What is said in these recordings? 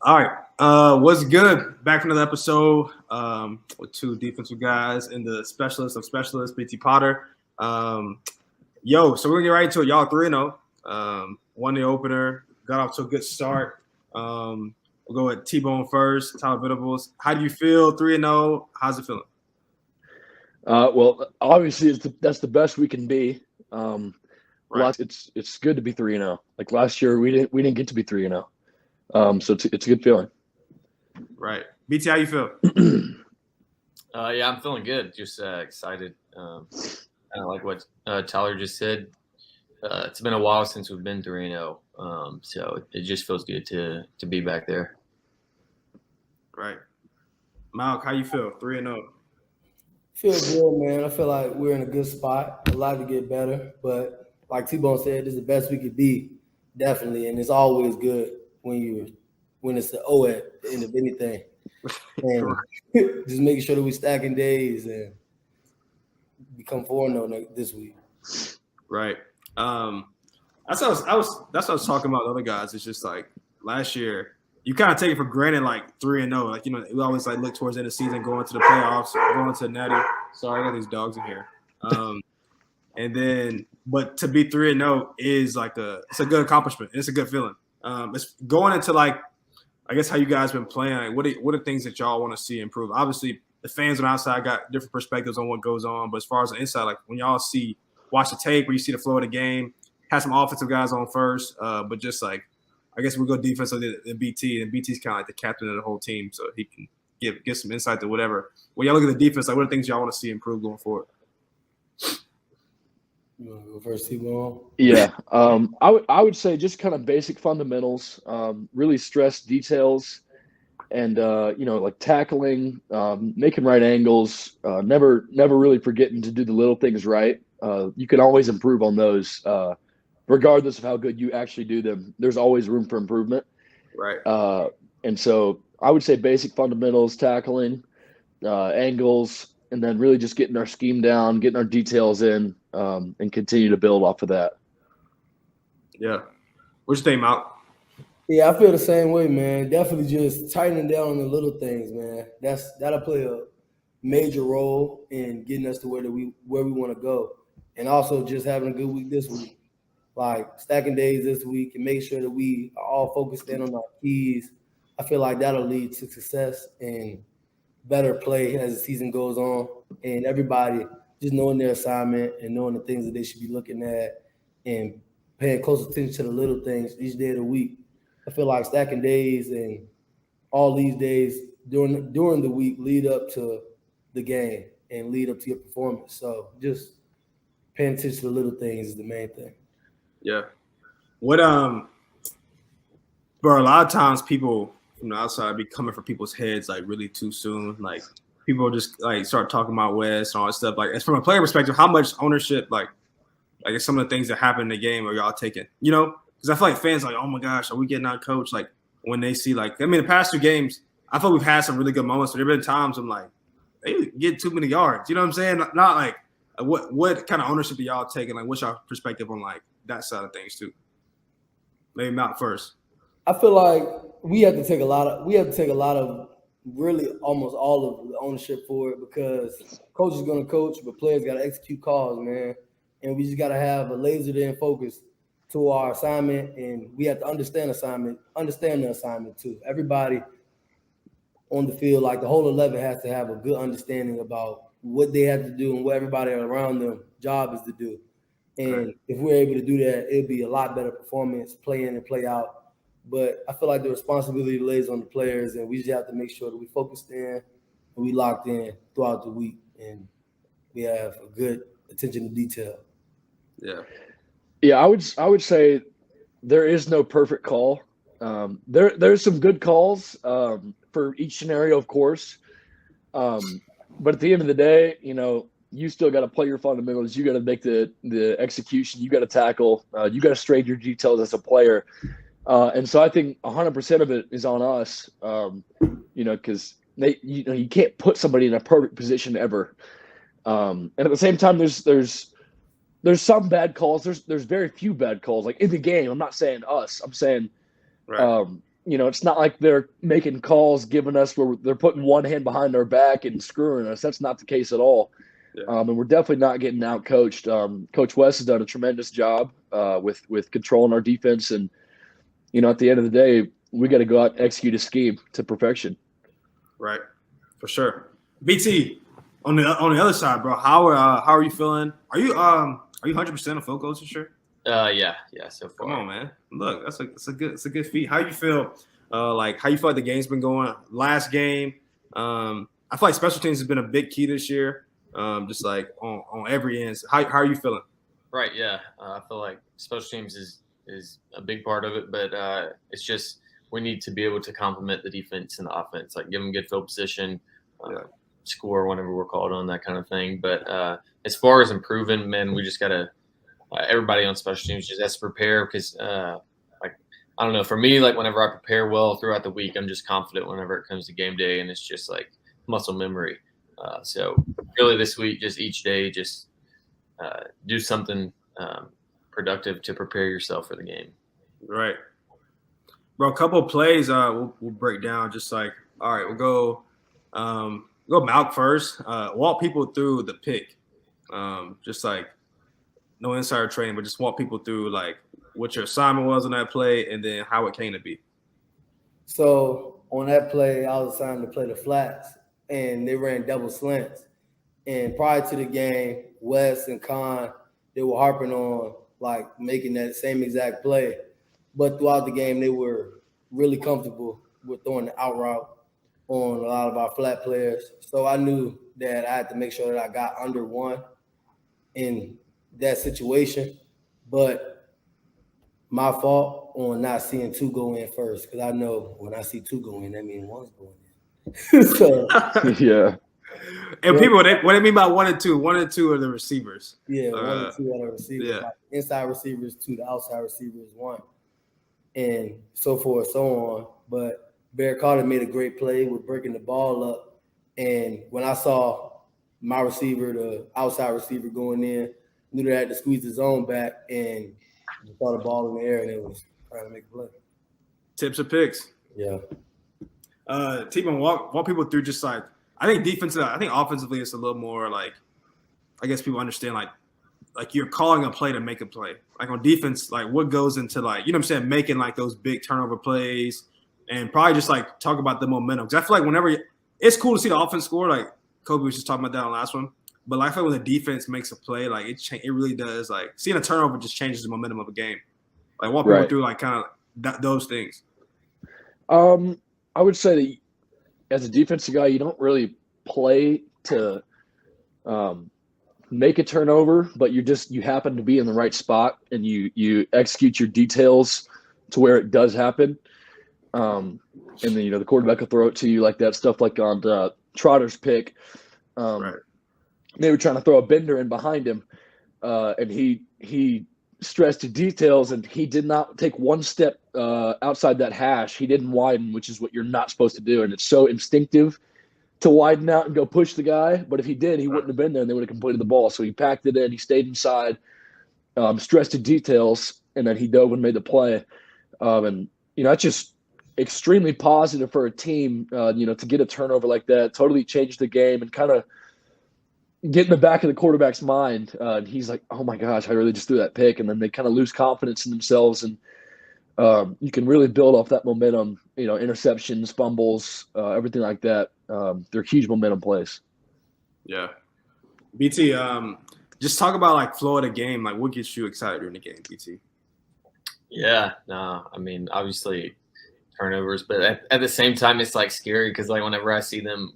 All right. What's good? Back for another episode with two defensive guys and the specialist of specialists, BT Potter. So we're gonna get right into it. Y'all 3-0. Won the opener, got off to a good start. We'll go with T-Bone first, Tyler Venables. How do you feel 3-0? How's it feeling? Well, obviously that's the best we can be. Right. It's good to be 3-0. Like last year, we didn't get to be 3-0. So it's a good feeling. Right. BT, how you feel? Yeah, I'm feeling good. Just excited. Kind of like what Tyler just said. It's been a while since we've been 3-0. So it just feels good to be back there. Right. Malk, how you feel? 3-0. Feel good, man. I feel like we're in a good spot. A lot to get better, but like T-Bone said, this is the best we could be, definitely. And it's always good when it's the O at the end of anything. And just making sure that we stacking days and become 4-0 this week. Right. That's what I was talking about the other guys. It's just like last year, you kind of take it for granted, like 3-0. Like, we always like look towards the end of the season, going to the playoffs, going to the Natty. Sorry, I got these dogs in here. And then, but to be 3-0 is like it's a good accomplishment. It's a good feeling. It's going into like, I guess how you guys been playing. Like, what are things that y'all want to see improve? Obviously, the fans on the outside got different perspectives on what goes on. But as far as the inside, like when y'all watch the tape, where you see the flow of the game, have some offensive guys on first, but just like, I guess we go defensively to BT, and BT's kind of like the captain of the whole team, so he can give some insight to whatever. When y'all look at the defense, like what are things y'all want to see improve going forward? You want to go first, T-Bone? Yeah. I would say just kind of basic fundamentals, really stress details, and like tackling, making right angles, never really forgetting to do the little things right. You can always improve on those. Regardless of how good you actually do them, there's always room for improvement. Right. And so I would say basic fundamentals, tackling, angles, and then really just getting our scheme down, getting our details in, and continue to build off of that. Yeah. What you think, Malk? Yeah, I feel the same way, man. Definitely just tightening down on the little things, man. That'll play a major role in getting us to where we want to go. And also just having a good week this week. Like stacking days this week and make sure that we are all focused in on our keys. I feel like that'll lead to success and better play as the season goes on. And everybody just knowing their assignment and knowing the things that they should be looking at and paying close attention to the little things each day of the week. I feel like stacking days and all these days during the week lead up to the game and lead up to your performance. So just paying attention to the little things is the main thing. Yeah. What bro, a lot of times people from the outside be coming for people's heads like really too soon. Like people just like start talking about West and all that stuff. Like it's from a player perspective, how much ownership like some of the things that happen in the game are y'all taking? Because I feel like fans like, oh my gosh, are we getting out coached? Like when they see the past 2 games, I feel we've had some really good moments, but there have been times I'm like, they get too many yards. You know what I'm saying? Not like what kind of ownership are y'all taking? Like what's your perspective on like that side of things too? Maybe Matt first. I feel like we have to take a lot of really almost all of the ownership for it because coach is going to coach, but players got to execute calls, man. And we just got to have a laser in focus to our assignment, and we have to understand the assignment too. Everybody on the field, like the whole 11, has to have a good understanding about what they have to do and what everybody around them job is to do. And if we're able to do that, it'll be a lot better performance, play in and play out. But I feel like the responsibility lays on the players, and we just have to make sure that we focused in and we locked in throughout the week, and we have a good attention to detail. Yeah. Yeah, I would say there is no perfect call. There's some good calls for each scenario, of course. But at the end of the day, you still got to play your fundamentals. You got to make the execution. You got to tackle. You got to straighten your details as a player. And so I think 100% of it is on us. Because you can't put somebody in a perfect position ever. And at the same time, there's some bad calls. There's very few bad calls. Like in the game, I'm not saying us. I'm saying right. it's not like they're making calls, giving us where they're putting one hand behind our back and screwing us. That's not the case at all. Yeah. And we're definitely not getting out coached. Coach West has done a tremendous job with controlling our defense. And, at the end of the day, we got to go out and execute a scheme to perfection. Right. For sure. BT, on the other side, bro, how are you feeling? Are you 100% on field goals this year? Yeah. So far. Come on, man. Look, it's a good feat. How you feel? How you feel like the game's been going? Last game, I feel like special teams has been a big key this year. Just like on every end. How are you feeling? Right. Yeah. I feel like special teams is a big part of it, but it's just we need to be able to complement the defense and the offense, like give them good field position, score whenever we're called on, that kind of thing. But as far as improving, man, we just gotta. Everybody on special teams just has to prepare because, I don't know, for me, like whenever I prepare well throughout the week, I'm just confident whenever it comes to game day, and it's just like muscle memory. So really this week, just each day, just do something productive to prepare yourself for the game. Right. Bro, a couple of plays we'll break down. Just like, all right, we'll go Malk first. Walk people through the pick. Just like, no insider training, but just walk people through like what your assignment was on that play and then how it came to be. So on that play, I was assigned to play the flats, and they ran double slants. And prior to the game, Wes and Khan, they were harping on like making that same exact play. But throughout the game, they were really comfortable with throwing the out route on a lot of our flat players. So I knew that I had to make sure that I got under one in that situation, but my fault on not seeing two go in first, because I know when I see two go in, that means one's going in. So Yeah. And people, what they mean by 1 and 2? 1 and 2 are the receivers. Yeah, 1 and 2 are the receivers. Yeah. Like inside receivers, 2, the outside receivers, 1, and so forth, so on. But Bear Carter made a great play with breaking the ball up, and when I saw my receiver, the outside receiver, going in, knew they had to squeeze the zone back, and saw the ball in the air, and it was trying to make a play. Tips or picks. Yeah. T-Bone, walk people through just like, I think offensively it's a little more like, I guess people understand like you're calling a play to make a play. Like on defense, like what goes into like, what I'm saying, making like those big turnover plays, and probably just like talk about the momentum. Because I feel like whenever it's cool to see the offense score, like Kobe was just talking about that on the last one. But like I feel like when the defense makes a play, like it really does. Like seeing a turnover just changes the momentum of a game. Like walk people through like kind of those things. I would say that as a defensive guy, you don't really play to make a turnover, but you happen to be in the right spot and you execute your details to where it does happen. And then the quarterback will throw it to you like that, stuff like on Trotter's pick. Right. They were trying to throw a bender in behind him, and he stressed to details, and he did not take one step outside that hash. He didn't widen, which is what you're not supposed to do, and it's so instinctive to widen out and go push the guy. But if he did, he wouldn't have been there, and they would have completed the ball. So he packed it in. He stayed inside, stressed to details, and then he dove and made the play. And that's just extremely positive for a team. To get a turnover like that totally changed the game and kind of get in the back of the quarterback's mind. And he's like, oh my gosh, I really just threw that pick. And then they kind of lose confidence in themselves. And you can really build off that momentum, interceptions, fumbles, everything like that. They're huge momentum plays. Yeah. BT, just talk about like flow of the game. Like what gets you excited during the game, BT? Yeah, no, I mean, obviously turnovers, but at the same time, it's like scary because like whenever I see them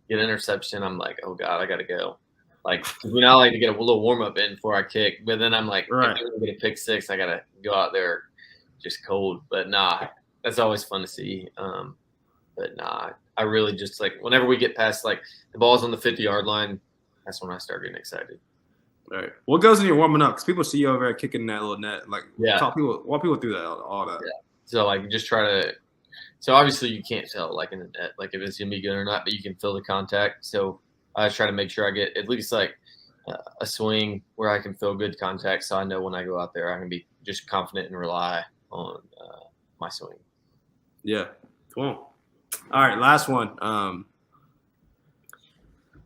get an interception, I'm like, oh God, I got to go. Like, we not like to get a little warm up in before I kick, but then I'm like, if I'm gonna get a pick six, I got to go out there just cold. But nah, that's always fun to see. But nah, I really just like whenever we get past like the ball's on the 50-yard line, that's when I start getting excited. Right. What goes in your warming up? Because people see you over there kicking that little net. Like, walk people through that, all that. Yeah. So like, just try to. So obviously you can't tell like in the net, like if it's gonna be good or not, but you can feel the contact. So I try to make sure I get at least like a swing where I can feel good contact, so I know when I go out there I can be just confident and rely on my swing. Yeah. Cool. All right, last one.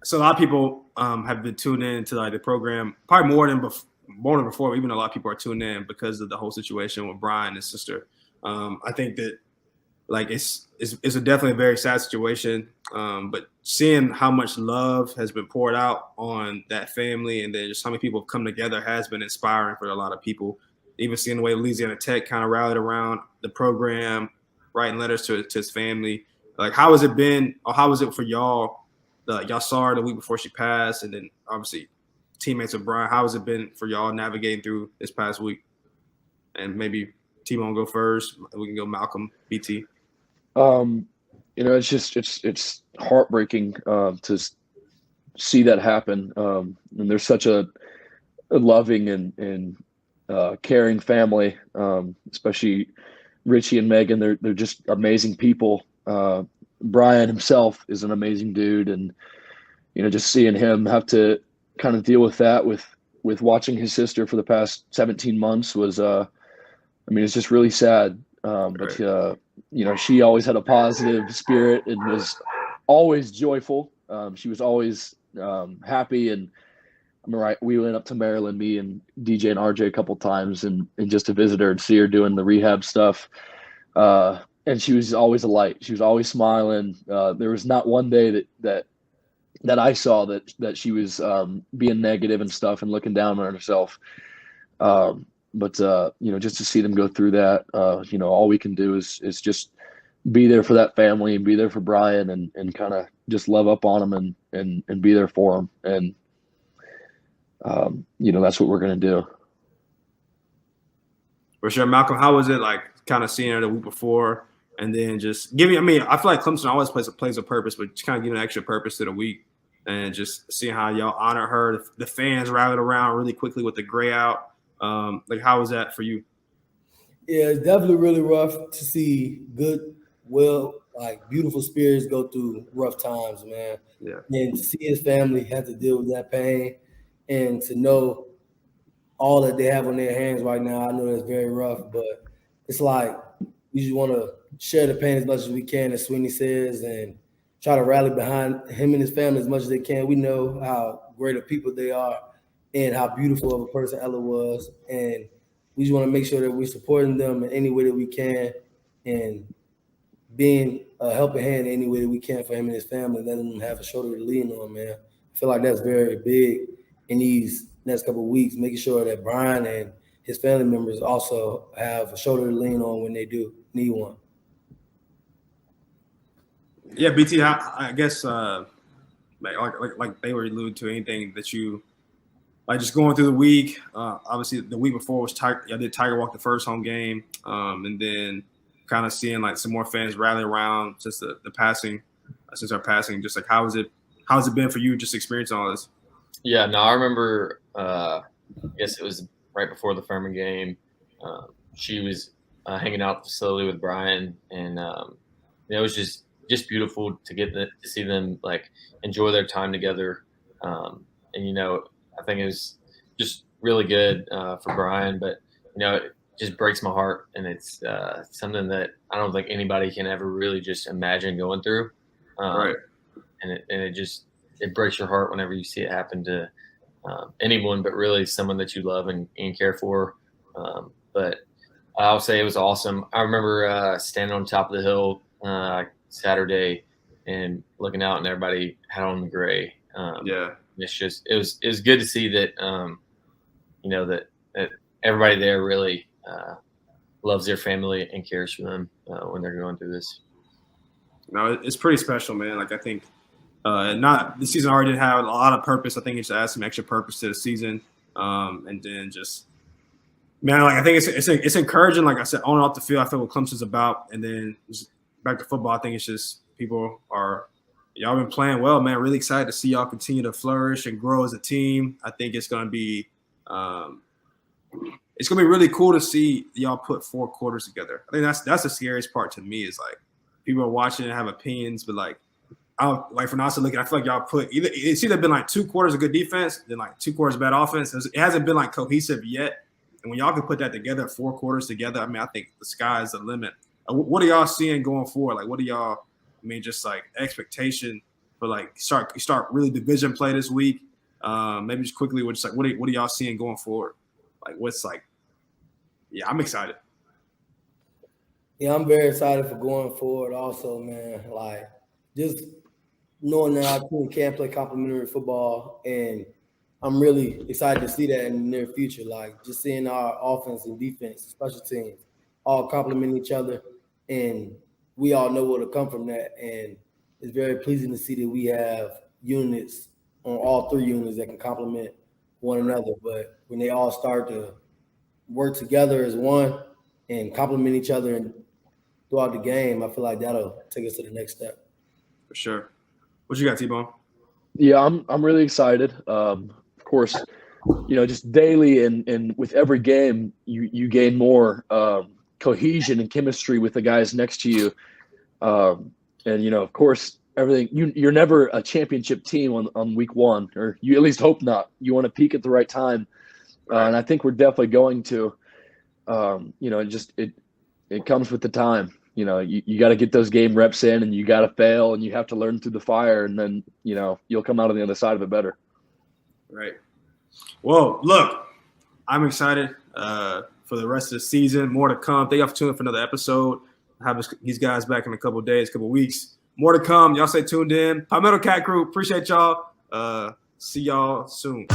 So a lot of people have been tuned in to like the program probably more than before. Even a lot of people are tuned in because of the whole situation with Brian and his sister. I think that like it's a definitely a very sad situation. But seeing how much love has been poured out on that family, and then just how many people have come together has been inspiring for a lot of people. Even seeing the way Louisiana Tech kind of rallied around the program, writing letters to his family. Like, how has it been, or how was it for y'all? Y'all saw her the week before she passed, and then obviously teammates of Brian. How has it been for y'all navigating through this past week? And maybe T-Bone go first. We can go Malcolm, BT. It's just it's heartbreaking to see that happen. And there's such a loving and caring family, especially Richie and Megan. They're just amazing people. Brian himself is an amazing dude, and just seeing him have to kind of deal with that with watching his sister for the past 17 months was it's just really sad. But she always had a positive spirit and was always joyful. She was always happy. And I'm right. We went up to Maryland, me and DJ and RJ a couple times, and just to visit her and see her doing the rehab stuff. And she was always a light. She was always smiling. There was not one day that I saw that she was being negative and stuff and looking down on herself. But just to see them go through that, all we can do is just be there for that family and be there for Brian and kind of just love up on him and be there for him. And, that's what we're going to do. For sure. Malcolm, how was it like kind of seeing her the week before and then just I feel like Clemson always plays a purpose, but just kind of giving an extra purpose to the week and just seeing how y'all honor her. The fans rallied around really quickly with the gray out. How was that for you? Yeah, it's definitely really rough to see beautiful spirits go through rough times, man. Yeah. And to see his family have to deal with that pain and to know all that they have on their hands right now, I know that's very rough, but it's like we just want to share the pain as much as we can, as Sweeney says, and try to rally behind him and his family as much as they can. We know how great of people they are and how beautiful of a person Ella was. And we just want to make sure that we're supporting them in any way that we can and being a helping hand in any way that we can for him and his family, letting them have a shoulder to lean on, man. I feel like that's very big in these next couple of weeks, making sure that Brian and his family members also have a shoulder to lean on when they do need one. Yeah, BT, I guess like they were alluding to anything that you like just going through the week. Obviously, the week before was I did Tiger Walk the first home game, and then kind of seeing like some more fans rally around since the passing, since our passing. Just like how's it been for you just experiencing all this? Yeah, no, I remember. I guess it was right before the Furman game. She was hanging out at the facility with Brian, and it was just beautiful to to see them like enjoy their time together. And I think it was just really good for Brian, but it just breaks my heart, and it's something that I don't think anybody can ever really just imagine going through. Right. And it breaks your heart whenever you see it happen to anyone, but really someone that you love and care for. But I'll say it was awesome. I remember standing on top of the hill Saturday and looking out, and everybody had on the gray. Yeah. It was good to see that that everybody there really loves their family and cares for them when they're going through this. No, it's pretty special, man. Like I think the season already didn't have a lot of purpose. I think it just added some extra purpose to the season, and then just man, like I think it's encouraging. Like I said, on and off the field, I feel what Clemson's about, and then just back to football. I think it's just y'all been playing well, man. Really excited to see y'all continue to flourish and grow as a team. I think it's gonna be really cool to see y'all put 4 quarters together. I think that's the scariest part to me is like people are watching and have opinions, but like I don't like for Nasa looking. I feel like y'all put it's either been like 2 quarters of good defense, then like 2 quarters of bad offense. It hasn't been like cohesive yet. And when y'all can put that together, 4 quarters together, I mean, I think the sky is the limit. What are y'all seeing going forward? Like, what are y'all? I mean, just like expectation for like start really division play this week. Maybe just quickly, what are y'all seeing going forward? Like, what's like? Yeah, I'm excited. Yeah, I'm very excited for going forward. Also, man, like just knowing that our team can play complementary football, and I'm really excited to see that in the near future. Like just seeing our offense and defense, special teams, all complement each other, and we all know what will come from that. And it's very pleasing to see that we have units on all three units that can complement one another. But when they all start to work together as one and complement each other and throughout the game, I feel like that'll take us to the next step. For sure. What you got, T-Bone? Yeah, I'm really excited. Of course, just daily and with every game, you gain more cohesion and chemistry with the guys next to you. And of course, everything you're never a championship team on week one, or you at least hope not. You want to peak at the right time, and I think we're definitely going to. It comes with the time. You got to get those game reps in, and you got to fail, and you have to learn through the fire, and then you'll come out on the other side of it better. Right. Well, look, I'm excited for the rest of the season. More to come. Thank y'all for tuning in for another episode. Have these guys back in a couple of days, couple of weeks. More to come. Y'all stay tuned in. Palmetto Cat Crew. Appreciate y'all. See y'all soon.